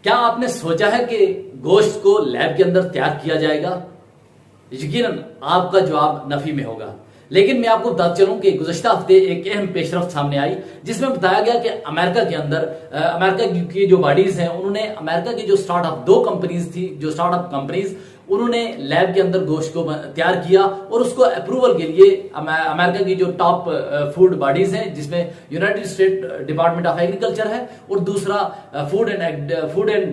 क्या आपने सोचा है कि गोश्त को लैब के अंदर तैयार किया जाएगा? यकीनन आपका जवाब नफी में होगा। लेकिन मैं आपको बताते चलूं कि गुज़श्ता हफ्ते एक अहम पेशरफ्त सामने आई जिसमें बताया गया कि अमेरिका के अंदर अमेरिका की जो बॉडीज हैं उन्होंने अमेरिका की जो स्टार्टअप दो कंपनीज थी, जो स्टार्टअप कंपनीज उन्होंने लैब के अंदर गोश्त को तैयार किया और उसको अप्रूवल के लिए अमेरिका की जो टॉप फूड बॉडीज हैं जिसमें United state department of agriculture है और दूसरा फूड एंड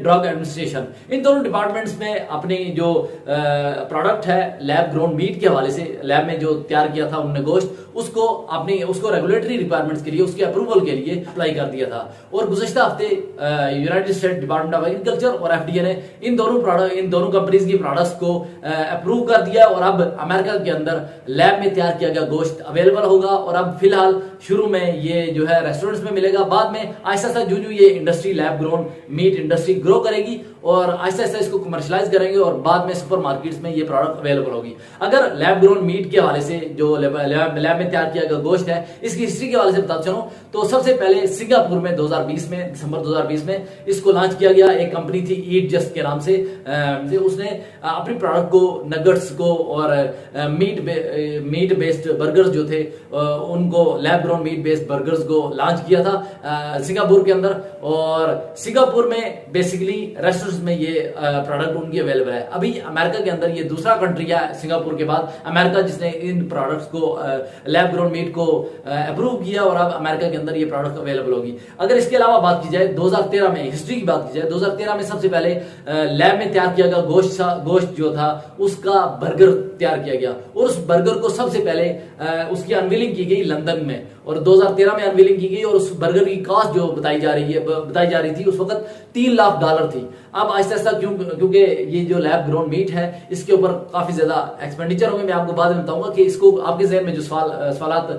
ड्रग एडमिनिस्ट्रेशन, इन दोनों डिपार्टमेंट्स में अपनी जो प्रोडक्ट है लैब ग्रोन मीट के हवाले से लैब में जो तैयार किया था उन्होंने गोश्त उसको रेगुलेटरी रिक्वायरमेंट्स के लिए उसके अप्रूवल के लिए अप्लाई कर दिया था। और गुज़श्ता हफ्ते United state department of agriculture और एफडीए ने इन दोनों कंपनीज की प्रोडक्ट्स को अप्रूव कर दिया और अब अमेरिका के अंदर लैब में तैयार किया गया गोश्त अवेलेबल होगा। और अब फिलहाल शुरू में ये जो है रेस्टोरेंट्स में मिलेगा, बाद में आहिस्ता आहिस्ता जो ये industry lab grown meat industry grow करेगी और आहिस्ता आहिस्ता इसको कमर्शलाइज करेंगे और बाद में सुपर मार्केट्स में ये प्रोडक्ट अवेलेबल होगी। अगर लैब ग्रोन मीट के हवाले से जो लैब में तैयार किया गया गोश्त है इसकी हिस्ट्री के हवाले से बताता चलूं तो सबसे पहले सिंगापुर में 2020 में दिसंबर 2020 में इसको लॉन्च किया गया। एक कंपनी थी ईट जस्ट के नाम से, उसने अपनी प्रोडक्ट को नगट्स को और मीट बेस्ड बर्गर्स जो थे उनको lab grown meat based burgers को लॉन्च किया था सिंगापुर के अंदर। और सिंगापुर में बेसिकली रेस्टोरेंट्स में ये प्रोडक्ट उनकी अवेलेबल है। अभी अमेरिका के अंदर ये दूसरा कंट्री है सिंगापुर के बाद अमेरिका जिसने इन प्रोडक्ट्स को लैब ग्रोन मीट को अप्रूव किया और अब अमेरिका के अंदर ये प्रोडक्ट अवेलेबल होगी। अगर इसके अलावा बात की जाए 2013 में हिस्ट्री की बात की जाए 2013 में सबसे पहले लैब में तैयार किया गया गोश्त जो था उसका बर्गर तैयार किया गया और उस बर्गर को सबसे पहले उसकी अनवीलिंग की गई लंदन में और 2013 में अनवीलिंग की गई और उस बर्गर की कॉस्ट जो बताई जा रही थी उस वक्त $3 लाख थी। अब आहिस्ता आहिस्ता क्योंकि ये जो लैब ग्रोन मीट है इसके ऊपर काफी ज्यादा एक्सपेंडिचर होंगे, मैं आपको बाद में बताऊंगा कि इसको आपके जहन में जो सवालात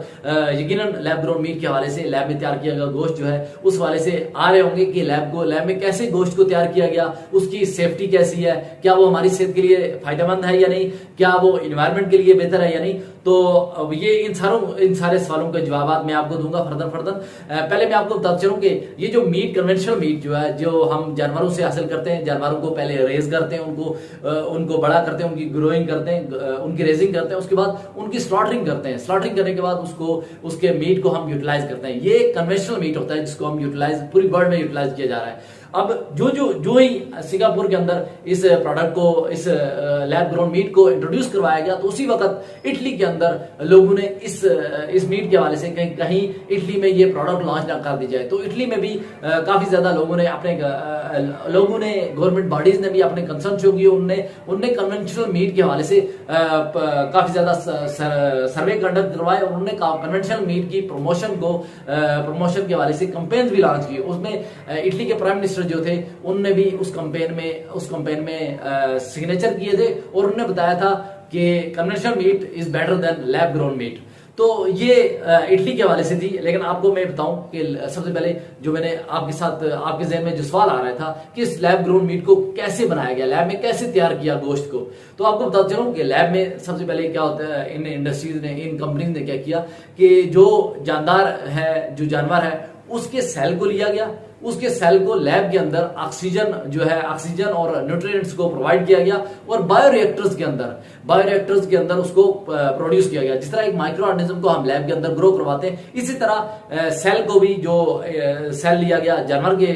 यकीनन लैब ग्रोन मीट के हवाले से लैब में तैयार किया गया गोश्त जो है उस हवाले से आ रहे होंगे कि लैब में कैसे गोश्त को तैयार किया गया, उसकी सेफ्टी कैसी है, क्या वो हमारी सेहत के लिए फायदेमंद है या नहीं, क्या वो इन्वायरमेंट के लिए बेहतर है या नहीं। तो ये इन सारे सवालों के जवाब मैं आपको दूंगा फर्दर। पहले मैं आपको बताता चलूं कि ये जो मीट कन्वेंशनल मीट जो है जो हम जानवरों से हासिल करते हैं, जानवरों को पहले रेज करते हैं, उनको बड़ा करते हैं, उनकी ग्रोइंग करते हैं, उनकी रेजिंग करते हैं, उसके बाद उनकी स्लॉटरिंग करते हैं। स्लॉटरिंग करने के बाद उसके मीट को हम यूटिलाइज करते हैं। ये कन्वेंशनल मीट होता है जिसको हम यूटिलाइज पूरी वर्ल्ड में यूटिलाइज किया जा रहा है। अब जो ही सिंगापुर के अंदर इस प्रोडक्ट को इस लैब ग्रोन मीट को इंट्रोड्यूस करवाया गया तो उसी वक्त इटली के अंदर लोगों ने इस मीट के हवाले से कहीं इटली में ये प्रोडक्ट लॉन्च ना कर दी जाए। तो इटली में भी काफी ज्यादा लोगों ने गवर्नमेंट बॉडीज ने भी अपने कंसर्न शो किए। उनने कन्वेंशनल मीट के हवाले से काफी ज्यादा सर्वे कंडक्ट करवाए और उन्होंने कन्वेंशनल मीट की प्रमोशन के हवाले से कैंपेन्स भी लॉन्च किए। उसमें इटली के प्राइम मिनिस्टर जो थे उनने भी उस कैंपेन में सिग्नेचर किए थे और उन्होंने बताया था कि conventional meat is better than lab grown meat. तो ये इटली के हवाले से थी। लेकिन आपको मैं बताऊं कि सबसे पहले जो मैंने आपके जहन में जो सवाल आ रहा था कि इस लैब ग्रोन मीट को कैसे बनाया गया, लैब में कैसे तैयार किया गोश्त को, तो आपको बताता चलूं कि लैब में सबसे पहले क्या होता है, इन इंडस्ट्रीज ने इन कंपनीज ने क्या किया कि जो जानवर है उसके सेल को लिया गया, उसके सेल को लैब के अंदर ऑक्सीजन और न्यूट्रिएंट्स को प्रोवाइड किया गया और बायोरिएक्टर्स के अंदर उसको प्रोड्यूस किया गया। जिस तरह एक माइक्रो ऑर्गेनिज्म को हम लैब के अंदर ग्रो करवाते हैं इसी तरह सेल को भी जो सेल लिया गया जानवर के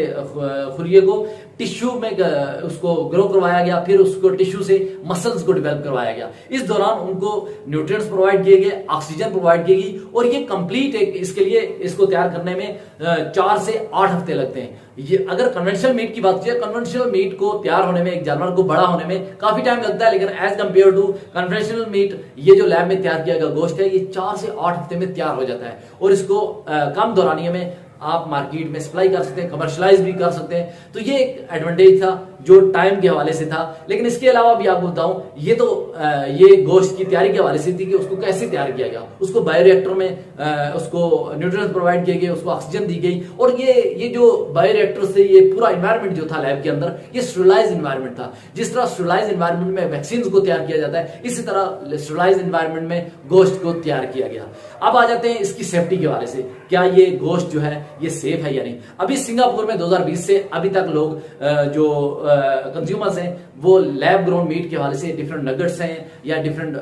खुरिये को टिश्यू में उसको ग्रो करवाया गया, फिर उसको टिश्यू से मसल्स को डेवलप करवाया गया। इस दौरान उनको न्यूट्रिएंट्स प्रोवाइड किए गए, ऑक्सीजन प्रोवाइड की गई और ये कंप्लीट इसके लिए इसको तैयार करने में 4 से 8 हफ्ते लगते हैं। ये अगर कन्वेंशनल मीट की बात की जाए, कन्वेंशनल मीट को तैयार होने में, एक जानवर को बड़ा होने में काफी टाइम लगता है, लेकिन as compare to conventional meat ये जो लैब में तैयार किया गया गोश्त है ये 4 से 8 हफ्ते में तैयार हो जाता है और इसको कम दौरानिये में आप मार्केट में सप्लाई कर सकते हैं, कमर्शलाइज भी कर सकते हैं। तो ये एक एडवांटेज था जो टाइम के हवाले से था। लेकिन इसके अलावा भी आपको बताऊं ये गोश्त की तैयारी के हवाले से थी कि उसको कैसे तैयार किया गया। उसको बायोरिएक्टर में उसको न्यूट्रिएंट्स प्रोवाइड किए गए, उसको ऑक्सीजन दी गई और ये जो बायोरिएक्टर से ये पूरा इन्वायरमेंट जो था लैब के अंदर ये स्टेरिलाइज इन्वायरमेंट था। जिस तरह स्टेरिलाइज इन्वायरमेंट में वैक्सीन को तैयार किया जाता है इसी तरह स्टेरिलाइज इन्वायरमेंट में गोश्त को तैयार किया गया। अब आ जाते हैं इसकी सेफ्टी के हवाले से। क्या ये गोश्त जो है ये सेफ है या नहीं। अभी सिंगापुर में 2020 से अभी तक लोग जो कंज्यूमर्स हैं वो लैब ग्रोन मीट के हवाले से डिफरेंट नगेट्स हैं या डिफरेंट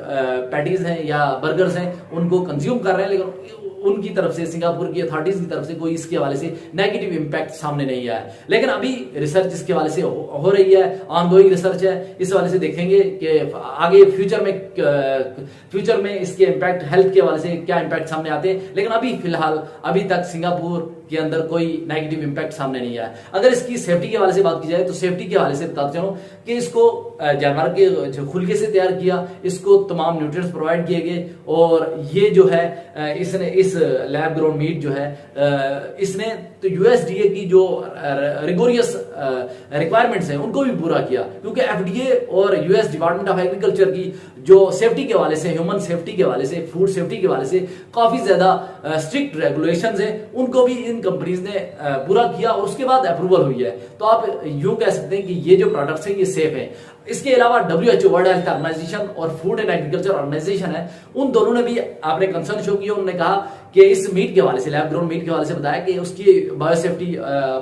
पैटीज हैं या बर्गर्स हैं उनको कंज्यूम कर रहे हैं, लेकिन उनकी तरफ से, सिंगापुर की अथॉरिटीज की तरफ से कोई इसके हवाले से नेगेटिव इंपैक्ट सामने नहीं आया। लेकिन अभी रिसर्च इसके हवाले से हो रही है, ऑनगोइंग रिसर्च है, इस हवाले से देखेंगे कि आगे फ्यूचर में इसके इंपैक्ट हेल्थ के हवाले से क्या इंपैक्ट सामने आते हैं। लेकिन अभी फिलहाल अभी तक सिंगापुर के अंदर कोई नेगेटिव इंपैक्ट सामने नहीं आया। अगर इसकी सेफ्टी के हवाले से बात की जाए तो सेफ्टी के हवाले से बताते चलूं कि इसको जानवर के खुलके से तैयार किया, इसको तमाम न्यूट्रिएंट्स प्रोवाइड किए गए, और ये जो है इसने इस लैब ग्रोन मीट जो है इसने तो यूएसडीए की जो रिगोरियस रिक्वायरमेंट्स हैं उनको भी पूरा किया, क्योंकि एफडीए और यूएस डिपार्टमेंट ऑफ एग्रीकल्चर की जो सेफ्टी के हवाले से, ह्यूमन सेफ्टी के हवाले से, फूड सेफ्टी के हवाले से काफी ज्यादा स्ट्रिक्ट रेगुलेशंस हैं, उनको भी इन कंपनीज ने पूरा किया और उसके बाद अप्रूवल हुई है। तो आप यूं कह सकते हैं कि ये जो प्रोडक्ट्स हैं ये सेफ हैं। इसके अलावा WHO वर्ल्ड हेल्थ ऑर्गेनाइजेशन और फूड एंड एग्रीकल्चर ऑर्गेनाइजेशन है, उन दोनों ने भी आपने कंसर्न शो किया। उन्होंने कहा कि इस मीट के हवाले से, लैब ग्रोन मीट के हवाले से बताया कि उसकी बायोसेफ्टी,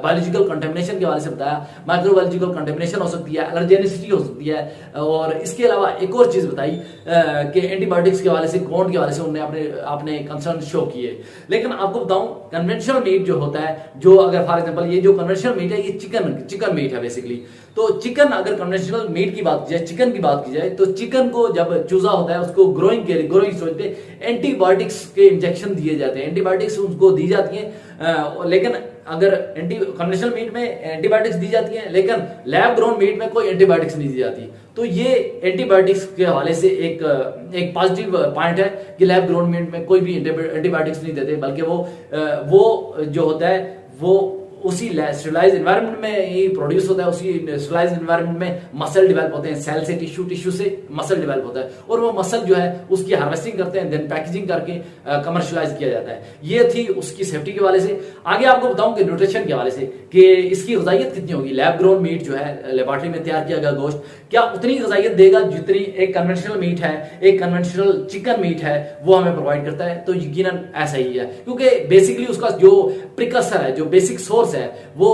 बायोलॉजिकल कंटेमिनेशन के हवाले से बताया, माइक्रोबायोलॉजिकल कंटेमिनेशन हो सकती है, एलर्जेनिसिटी हो सकती है, और इसके अलावा एक और चीज बताई कि एंटीबायोटिक्स के हवाले से, कोंड के हवाले से उन्होंने अपने कंसर्न शो किए। लेकिन आपको बताऊं कन्वेंशनल मीट जो होता है, जो अगर फॉर एग्जांपल ये जो कन्वेंशनल मीट है ये चिकन मीट है बेसिकली। तो चिकन, अगर कन्वेंशनल मीट की बात की जाए, चिकन की बात की जाए, तो चिकन को जब चूजा होता है उसको ग्रोइंग स्टेज पे एंटीबायोटिक्स के इंजेक्शन दिए जाते हैं, एंटीबायोटिक्स उनको दी जाती हैं। लेकिन अगर कन्वेंशनल मीट में एंटीबायोटिक्स दी जाती हैं, लेकिन लैब ग्रोन मीट में कोई एंटीबायोटिक्स नहीं दी जाती। तो ये एंटीबायोटिक्स के हवाले से एक पॉजिटिव पॉइंट है कि लैब ग्रोन मीट में कोई भी एंटीबायोटिक्स नहीं देते, बल्कि वो जो होता है वो उसी स्टेरिलाइज्ड एनवायरनमेंट में ही प्रोड्यूस होता है, उसी स्टेरिलाइज्ड एनवायरनमेंट में मसल डेवलप होते हैं, सेल से टिश्यू से मसल डेवलप होता है, और वो मसल जो है उसकी हार्वेस्टिंग करते हैं, देन पैकेजिंग करके कमर्शियलाइज किया जाता है। ये थी उसकी सेफ्टी के हवाले से। आगे आपको बताऊं कि न्यूट्रिशन के हवाले से कि इसकी ग़िज़ाइयत कितनी होगी। लैब ग्रोन मीट जो है, लेबोरेटरी में तैयार किया गया गोश्त, क्या उतनी ग़िज़ाइयत देगा जितनी एक कन्वेंशनल मीट है, एक कन्वेंशनल चिकन मीट है वो हमें प्रोवाइड करता है? तो यकीनन ऐसा ही है, क्योंकि बेसिकली उसका जो प्रिकसर है, जो बेसिक सोर्स है वो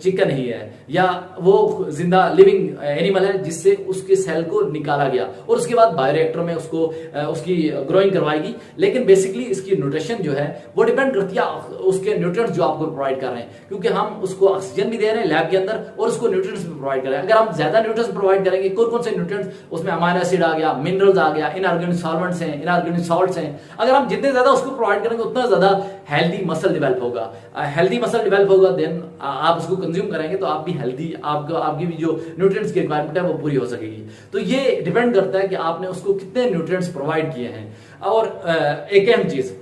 चिकन ही है, या वो जिंदा लिविंग एनिमल है जिससे उसके सेल को निकाला गया और उसके बाद बायोरिएक्टर में उसकी ग्रोइंग करवाएगी। लेकिन बेसिकली इसकी न्यूट्रिशन जो है वो डिपेंड करती है उसके न्यूट्रिएंट्स जो आपको प्रोवाइड कर रहे हैं, क्योंकि हम उसको ऑक्सीजन भी दे रहे हैं लैब के अंदर और उसको न्यूट्रिएंट्स भी प्रोवाइड कर रहे हैं। अगर हम ज्यादा न्यूट्रिएंट्स प्रोवाइड करेंगे, कौन से न्यूट्रिएंट्स, उसमें अमाइनो एसिड आ गया, मिनरल्स आ गया, इनऑर्गेनिक सॉल्वेंट्स हैं, इनऑर्गेनिक सॉल्ट्स हैं, अगर हम जितने ज्यादा उसको प्रोवाइड करेंगे उतना ज्यादा हेल्दी मसल डेवलप होगा। हेल्दी मसल डेवलप होगा, देन आप उसको कंज्यूम करेंगे तो आप भी हेल्दी, आपकी भी जो न्यूट्रिएंट्स की रिक्वायरमेंट है वो पूरी हो सकेगी। तो ये डिपेंड करता है कि आपने उसको कितने न्यूट्रिएंट्स प्रोवाइड किए हैं। और एक अहम चीज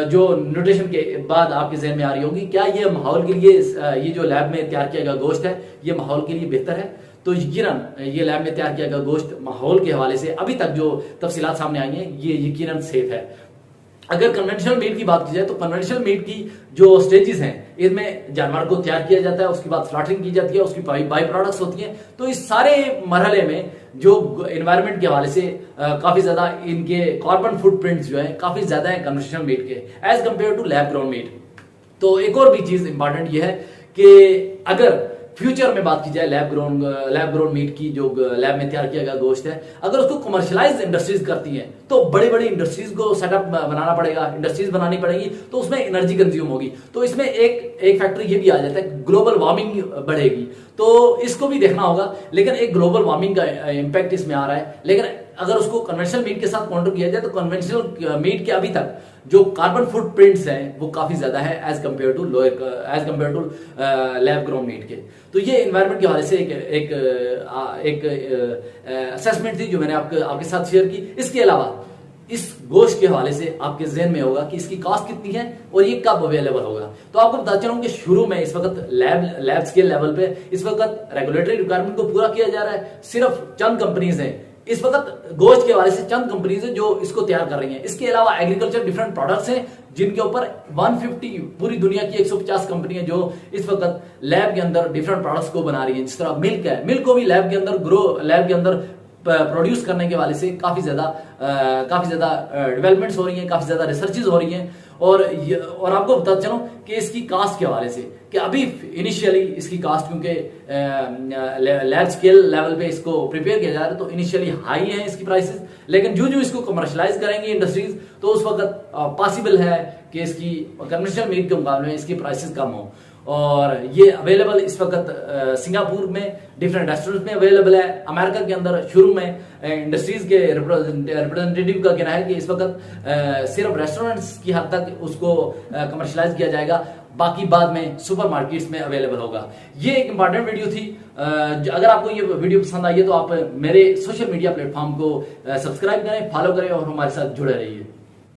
जो न्यूट्रिशन के बाद आपके जहन में आ रही होगी, क्या ये माहौल के लिए, ये जो लैब में तैयार किया गया गोश्त है ये माहौल के लिए बेहतर है? तो यकीनन ये लैब में तैयार किया गया गोश्त माहौल के हवाले से अभी तक जो तफसीलात सामने आई हैं ये यकीनन सेफ है। अगर कन्वेंशनल मीट की बात की जाए तो कन्वेंशनल मीट की जो स्टेजेस हैं, इनमें जानवर को तैयार किया जाता है, उसके बाद स्लॉटरिंग की जाती है, उसकी बाई प्रोडक्ट्स होती हैं। तो इस सारे मरहले में जो एनवायरनमेंट के हवाले से काफी ज्यादा इनके कार्बन फुटप्रिंट्स जो है काफी ज्यादा है कन्वेंशनल मीट के as compare to lab grown meat. तो एक और भी चीज इंपॉर्टेंट ये है कि अगर फ्यूचर में बात की जाए लैब ग्रोन मीट की, जो लैब में तैयार किया गया गोश्त है, अगर उसको कमर्शियलाइज इंडस्ट्रीज करती हैं तो बड़ी बड़ी इंडस्ट्रीज को सेटअप बनाना पड़ेगा, इंडस्ट्रीज बनानी पड़ेगी, तो उसमें एनर्जी कंज्यूम होगी। तो इसमें एक फैक्टर ये भी आ जाता है, ग्लोबल वार्मिंग बढ़ेगी, तो इसको भी देखना होगा। लेकिन एक ग्लोबल वार्मिंग का इंपैक्ट इसमें आ रहा है। लेकिन अगर उसको कन्वेंशनल मीट के साथ काउंटर किया जाए तो कन्वेंशनल मीट के अभी तक जो कार्बन फुटप्रिंट्स हैं वो काफी ज्यादा है as compare to lab grown meat के। तो ये एनवायरनमेंट के हवाले से एक असेसमेंट थी जो मैंने आपके साथ शेयर की। इसके अलावा इस गोश्त के हवाले से आपके जहन में होगा कि इसकी कॉस्ट कितनी है और ये कब अवेलेबल होगा। तो आपको बताता चलूं कि शुरू में इस वक्त लैब स्केल लेवल पे इस वक्त रेगुलेटरी रिक्वायरमेंट को पूरा किया जा रहा है। सिर्फ चंद कंपनीज हैं इस वक्त गोश्त के हवाले से, चंद कंपनीज हैं जो इसको तैयार कर रही हैं। इसके अलावा एग्रीकल्चर डिफरेंट प्रोडक्ट्स हैं जिनके ऊपर 150 पूरी दुनिया की 150 कंपनियां जो इस वक्त लैब के अंदर डिफरेंट प्रोडक्ट्स को बना रही हैं। जिस तरह मिल्क है, मिल्क को भी लैब के अंदर प्रोड्यूस करने के वाले से काफी ज्यादा डेवलपमेंट्स हो रही हैं, काफी ज्यादा रिसर्चेज हो रही हैं। और आपको बताता चलूं कि इसकी कास्ट के हवाले से कि अभी इनिशियली इसकी कास्ट क्योंकि लैब स्केल लेवल पे इसको प्रिपेयर किया जा रहा है तो इनिशियली हाई है इसकी प्राइसेस, लेकिन जो जो इसको कमर्शलाइज करेंगे इंडस्ट्रीज तो उस वक्त पॉसिबल है कि इसकी कन्वेंशनल मीट के मुकाबले में इसकी प्राइसेस कम हो। और ये अवेलेबल इस वक्त सिंगापुर में डिफरेंट रेस्टोरेंट में अवेलेबल है। अमेरिका के अंदर शुरू में इंडस्ट्रीज के रिप्रेजेंटेटिव का कहना है कि इस वक्त सिर्फ रेस्टोरेंट्स की हद तक उसको कमर्शलाइज किया जाएगा, बाकी बाद में सुपरमार्केट्स में अवेलेबल होगा। ये एक इंपॉर्टेंट वीडियो थी। अगर आपको ये वीडियो पसंद आई है तो आप मेरे सोशल मीडिया प्लेटफॉर्म को सब्सक्राइब करें, फॉलो करें और हमारे साथ जुड़े रहिए।